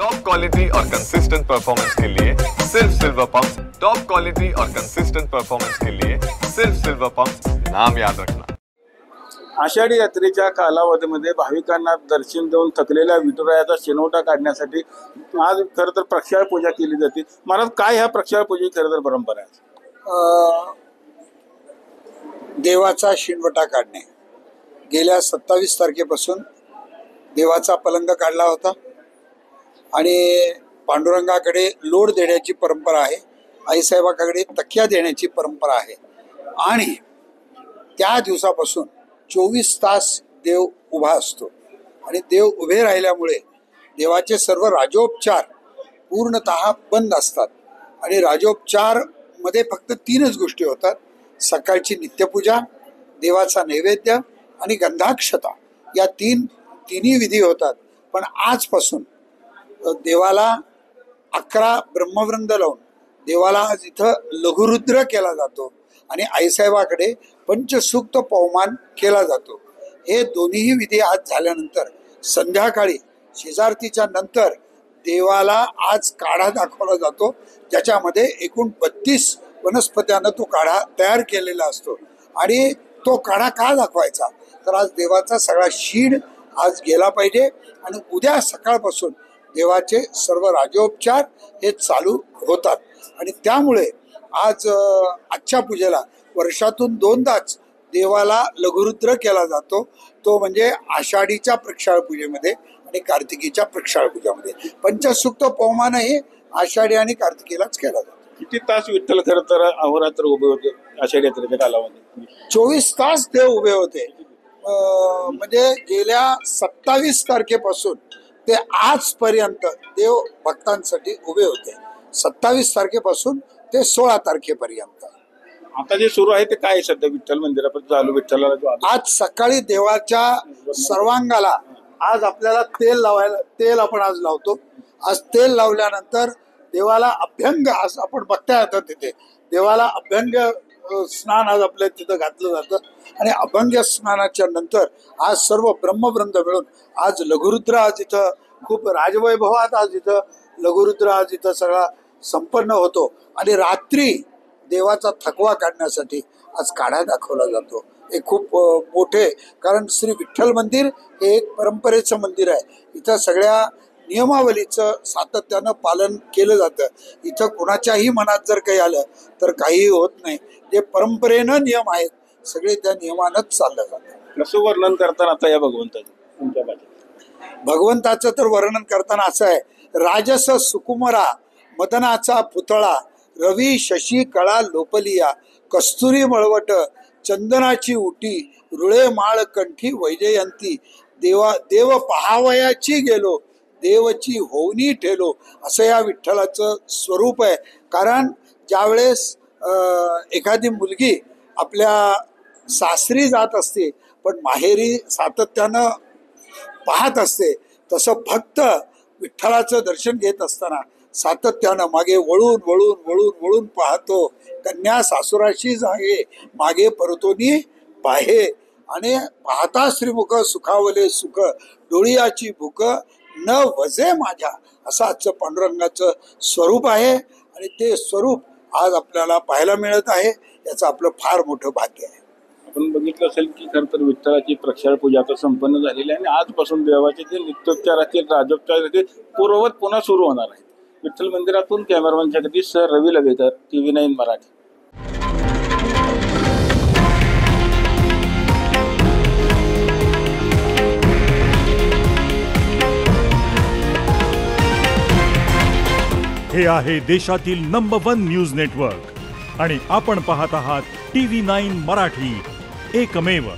Top quality और consistent performance के लिए सिर्फ सिल्वर पंप्स। टॉप क्वालिटी और कंसिस्टेंट परफॉर्मेंस के लिए सिर्फ सिल्वर पंप्स, नाम याद रखना। आषाढी यात्रेच्या कालावधीमध्ये भाविकांना दर्शन देऊन थकलेल्या विठुरायाचा शेनोटा काढण्यासाठी आज खरं तर प्रक्षाळ पूजा केली जाते। महाराज, काय ह्या प्रक्षाळ पूजेची खरं तर परंपरा आहे? देवाचा शिणवटा काढणे। गेल्या 27 तारखेपासून देवाचा पलंग काढला होता आणि पांडुरंगाकडे लोड देण्याची परंपरा आहे, आईसाहेबाकडे तकिया देण्याची परंपरा आहे आणि त्या दिवसापासून 24 तास देव उभा असतो आणि देव उभे राहिल्यामुळे देवाचे सर्व राजोपचार पूर्णतः बंद असतात आणि राजोपचार मध्ये फक्त 3च गोष्टी होतात। सकाळची नित्यपूजा, देवाचा नैवेद्य आणि गंधाक्षता, या तिन्ही विधी होतात। पण आजपासून देवाला 11 ब्रह्मवृंद लावून देवाला आज इथं लघुरुद्र केला जातो आणि आईसाहेबाकडे पंचसूक्त पवमान केला जातो। हे दोन्ही विधी आज झाल्यानंतर संध्याकाळी शेजारतीच्या नंतर देवाला आज काढा दाखवला जातो, ज्याच्यामध्ये एकूण 32 वनस्पत्यानं तो काढा तयार केलेला असतो। आणि तो काढा का दाखवायचा, तर आज देवाचा सगळा शीड आज गेला पाहिजे आणि उद्या सकाळपासून देवाचे सर्व राजोपचार हे चालू होतात आणि त्यामुळे आज आजच्या पूजेला वर्षातून 2दाच देवाला लघुरुद्र केला जातो, तो म्हणजे आषाढीच्या प्रक्षाळ पूजेमध्ये आणि कार्तिकीच्या प्रक्षाळ पूजेमध्ये। पंचसूक्त पवमान हे आषाढी आणि कार्तिकीलाच केला जातो। किती तास विठ्ठल खरं तर अहोरात्र उभे होते आषाढी यात्रेच्या कालावधीत? 24 तास देव उभे होते। म्हणजे गेल्या 27 तारखेपासून ते आजपर्यंत देव भक्तांसाठी उभे होते। 27 तारखेपासून ते 16 तारखेपर्यंत। आता जे सुरू आहे ते काय सध्या विठ्ठल मंदिरापर्यंत चालू? विठ्ठलाला आज सकाळी देवाच्या सर्वांगाला आज आपल्याला तेल आपण आज लावतो। आज तेल लावल्यानंतर देवाला अभ्यंग, आज आपण बघताय आता तिथे देवाला अभ्यंग स्नान आज आपल्या तिथं घातलं जातं आणि अभंग स्नानाच्या नंतर आज सर्व ब्रह्मवृंद मिळून आज लघुरुद्र, आज इथं खूप राजवैभवात आज इथं लघुरुद्र आज इथं सगळा संपन्न होतो आणि रात्री देवाचा थकवा काढण्यासाठी आज काढा दाखवला जातो। हे खूप मोठे, कारण श्री विठ्ठल मंदिर हे एक परंपरेचं मंदिर आहे। इथं सगळ्या नियमावलीचं सातत्यानं पालन केलं जातं। इथं कोणाच्याही मनात जर काही आलं तर काहीही होत नाही। जे परंपरेनं नियम आहेत सगळे त्या नियमानंच चाललं जातं। कसं वर्णन करताना आता या भगवंताचं तुमच्या भाषेत? भगवंताचं तर वर्णन करताना असं आहे, राजस सुकुमरा मदनाचा पुतळा, रवी शशी कळा लोपलिया, कस्तुरी मळवट चंदनाची उटी, रुळे माळ कंठी वैजयंती, देव पहावयाची गेलो, देवची होऊनी ठेलो, असं या विठ्ठलाचं स्वरूप आहे। कारण ज्यावेळेस एखादी मुलगी आपल्या सासरी जात असते पण माहेरी सातत्यानं पाहत असते, तसं भक्त विठ्ठलाचं दर्शन घेत असताना सातत्यानं मागे वळून वळून वळून वळून पाहतो। कन्या सासुराशी जागे मागे परतोनी पाहे, आणि पाहता श्रीमुख सुखावले सुख, डोळियाची भूक न वजे माझ्या, असं आजचं पांडुरंगाचं स्वरूप आहे आणि ते स्वरूप आज आपल्याला पाहायला मिळत आहे। याचं आपलं फार मोठं भाग्य आहे। आपण बघितलं असेल की खरं तर विठ्ठलाची प्रक्षाळ पूजा आता संपन्न झालेली आहे आणि आजपासून देवाचे जे नित्योपचार असतील, राजोपचार असतील, पूर्ववत पुन्हा सुरू होणार आहेत। विठ्ठल मंदिरातून कॅमेरामॅन जगदीश सर, रवी लगेकर, TV9 मराठी। हे आहे देशातील नंबर 1 न्यूज नेटवर्क आणि आपण पाहत आहात TV9 मराठी, एकमेव।